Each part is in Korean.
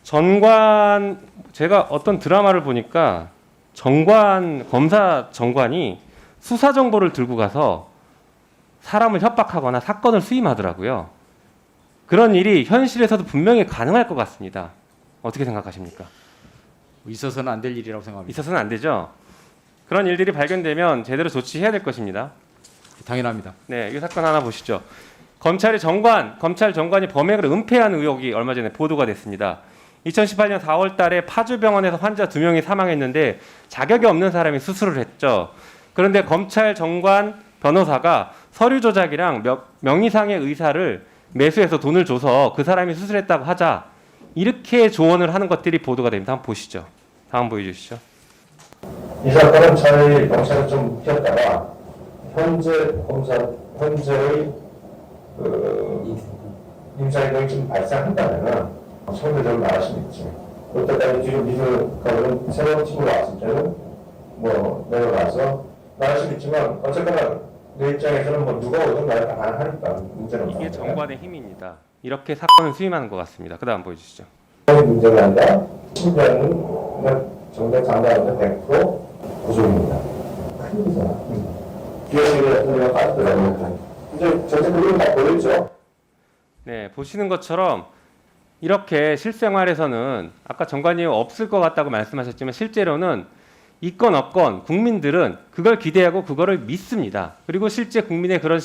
전관 제가 어떤 드라마를 보니까 검사 정관이 수사 정보를 들고 가서 사람을 협박하거나 사건을 수임하더라고요. 그런 일이 현실에서도 분명히 가능할 것 같습니다. 어떻게 생각하십니까? 있어서는 안 될 일이라고 생각합니다. 있어서는 안 되죠. 그런 일들이 발견되면 제대로 조치해야 될 것입니다. 당연합니다. 네, 이 사건 하나 보시죠. 검찰 정관이 범행을 은폐한 의혹이 얼마 전에 보도가 됐습니다. 2018년 4월 달에 파주병원에서 환자 2명이 사망했는데 자격이 없는 사람이 수술을 했죠. 그런데 검찰 정관 변호사가 서류 조작이랑 명의상의 의사를 매수해서 돈을 줘서 그 사람이 수술했다고 하자 이렇게 조언을 하는 것들이 보도가 됩니다. 한번 보시죠. 다음 보여주시죠. 이 사건은 차라리 경찰을 좀 묵혔다가 현재의 임사이동이 좀 발생한다면은 상대적으로 나가시겠지. 그때까지 뒤로 미술가는 새로운 팀으로 왔을 때는 뭐 내려가서 나가시겠지만 어쨌거나 내 입장에서는 뭐 누가 오든 나를 다 가능하니까 문제는 이게 정관의 힘입니다. 이렇게 사건을 수임하는 것 같습니다. 그 다음 보여주시죠. 문제가 아니라 심지어는 정대 장관한테 100% 구속입니다. 큰일이잖아. 기업들이 같은 경우가 빠지더라고요. 이제 전체 그림을 다 보였죠. 네, 보시는 것처럼 이렇게 실생활에서는 아까 정관이 없을 것 같다고 말씀하셨지만 실제로는 있건 없건 국민들은 그걸 기대하고 그거를 믿습니다. 그리고 실제 국민의 그런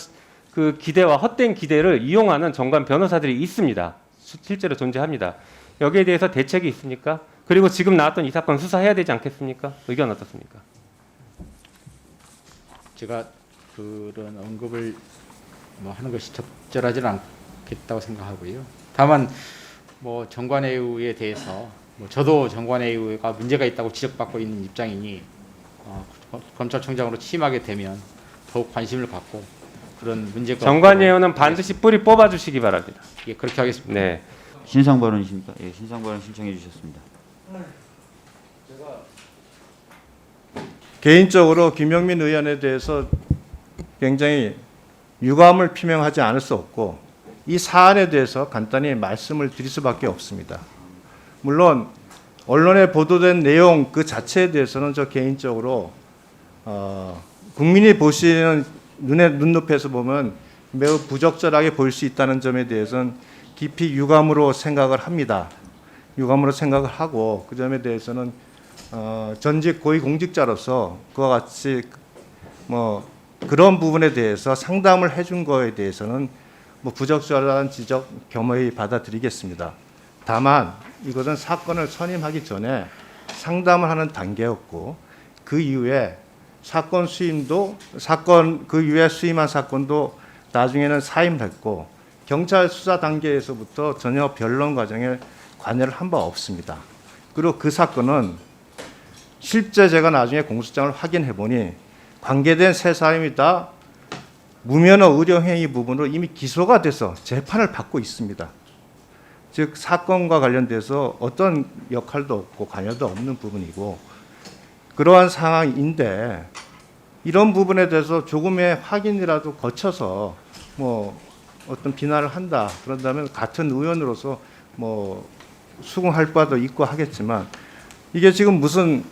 그 기대와 헛된 기대를 이용하는 정관 변호사들이 있습니다. 실제로 존재합니다. 여기에 대해서 대책이 있습니까? 그리고 지금 나왔던 이 사건 수사해야 되지 않겠습니까? 의견 어떻습니까? 제가 그런 언급을 하는 것이 적절하지는 않겠다고 생각하고요. 다만 정관예우에 대해서 저도 정관예우가 문제가 있다고 지적받고 있는 입장이니 검찰총장으로 취임하게 되면 더욱 관심을 갖고 그런 문제가 정관예우는 반드시 뿌리 뽑아주시기 바랍니다. 예, 그렇게 하겠습니다. 네. 신상 발언이십니까? 예, 신상 발언 신청해 주셨습니다. 개인적으로 김영민 의원에 대해서 굉장히 유감을 표명하지 않을 수 없고 이 사안에 대해서 간단히 말씀을 드릴 수밖에 없습니다. 물론 언론에 보도된 내용 그 자체에 대해서는 저 개인적으로 국민이 보시는 눈높이에서 보면 매우 부적절하게 보일 수 있다는 점에 대해서는 깊이 유감으로 생각을 합니다. 유감으로 생각을 하고 그 점에 대해서는 전직 고위공직자로서 그와 같이 그런 부분에 대해서 상담을 해준 거에 대해서는 부적절한 지적 겸허히 받아들이겠습니다. 다만 이것은 사건을 선임하기 전에 상담을 하는 단계였고 그 이후에 사건 수임도 그 이후에 수임한 사건도 나중에는 사임했고 경찰 수사 단계에서부터 전혀 변론 과정에 관여를 한 바 없습니다. 그리고 그 사건은 실제 제가 나중에 공소장을 확인해 보니 관계된 세 사람이 다 무면허 의료행위 부분으로 이미 기소가 돼서 재판을 받고 있습니다. 즉 사건과 관련돼서 어떤 역할도 없고 관여도 없는 부분이고 그러한 상황인데 이런 부분에 대해서 조금의 확인이라도 거쳐서 어떤 비난을 한다 그런다면 같은 의원으로서 수긍할 바도 있고 하겠지만 이게 지금 무슨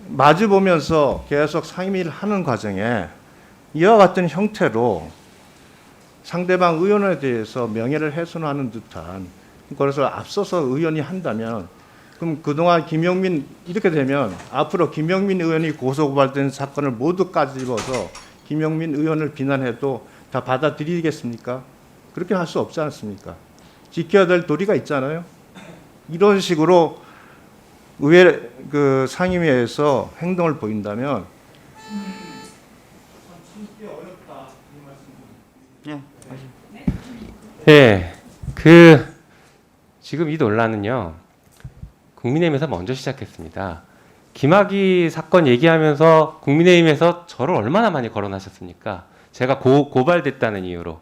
마주 보면서 계속 상임위를 하는 과정에 이와 같은 형태로 상대방 의원에 대해서 명예를 훼손하는 듯한 그래서 앞서서 의원이 한다면 그럼 그동안 이렇게 되면 앞으로 김영민 의원이 고소고발된 사건을 모두 까집어서 김영민 의원을 비난해도 다 받아들이겠습니까? 그렇게 할 수 없지 않습니까? 지켜야 될 도리가 있잖아요. 이런 식으로 의회 상임위에서 행동을 보인다면 예, 지금 이 논란은요 국민의힘에서 먼저 시작했습니다. 김학의 사건 얘기하면서 국민의힘에서 저를 얼마나 많이 거론하셨습니까? 제가 고발됐다는 이유로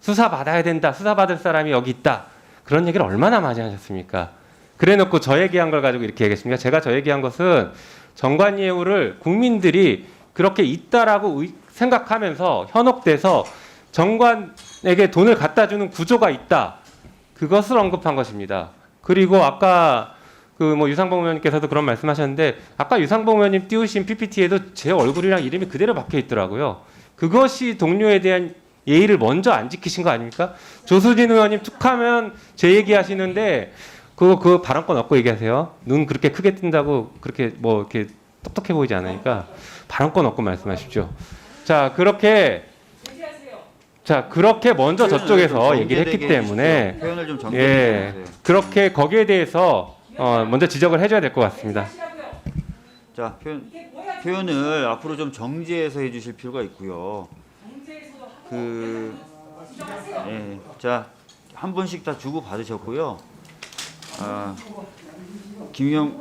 수사 받아야 된다, 수사 받을 사람이 여기 있다 그런 얘기를 얼마나 많이 하셨습니까? 그래놓고 저 얘기한 걸 가지고 이렇게 얘기했습니까? 제가 저 얘기한 것은 정관예우를 국민들이 그렇게 있다라고 생각하면서 현혹돼서 정관에게 돈을 갖다 주는 구조가 있다. 그것을 언급한 것입니다. 그리고 아까 그 뭐 유상봉 의원님께서도 그런 말씀하셨는데 아까 유상봉 의원님 띄우신 PPT에도 제 얼굴이랑 이름이 그대로 박혀 있더라고요. 그것이 동료에 대한 예의를 먼저 안 지키신 거 아닙니까? 조수진 의원님 툭하면 제 얘기하시는데 그 발언권 얻고 얘기하세요. 눈 그렇게 크게 뜬다고 그렇게 뭐 이렇게 똑똑해 보이지 않으니까 발언권 얻고 말씀하십시오. 자 그렇게 먼저 저쪽에서 얘기를 했기 때문에 표현을 좀 정리해 예 주세요. 그렇게 거기에 대해서 먼저 지적을 해줘야 될 것 같습니다. 자, 표현을 앞으로 좀 정제해서 해주실 필요가 있고요. 예, 자, 한 분씩 다 주고 받으셨고요. 김영